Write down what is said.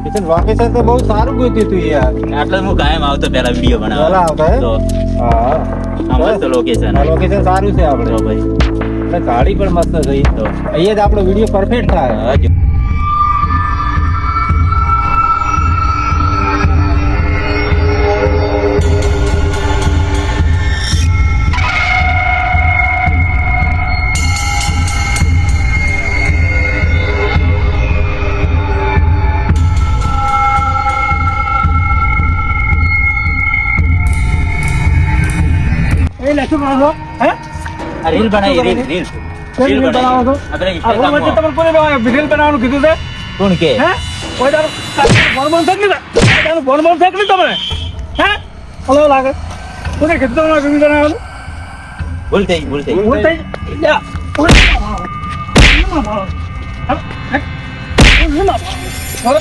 Location તો બહુ સારું ગોત્યું તું યાર. એટલે હું કાયમ આવતો પેલા વિડીયો પેલા બનાવવા આવતા હે? તો હા આ મસ્ત લોકેશન આ લોકેશન સારું છે આપણે. તો ભાઈ એટલે ગાડી પણ મસ્ત છે તો અહીંયા જ આપણો વિડીયો પરફેક્ટ થાય. હા જો. એટલે શું કરો છો? હે? આ રીલ બનાવી રીલ રીલ કેવી રીતે બનાવો છો? આપણે આ રૂમ વચ્ચે Instagram તમને કોને વિડીયો બનાવવાનું કીધું છે? કોણ કે હે? કોઈ તારો ફોન બંધ થઈ ગયો? તારો ફોન બંધ થઈ ગયો તમને? હે? હલો લાગે. કોને કીધું તમને વિડીયો બનાવવાનું? ભૂલ થઈ ભૂલ થઈ ભૂલ થઈ જા. ભૂલ ના મારો. ભૂલ ના મારો. હે? ભૂલ ના મારો.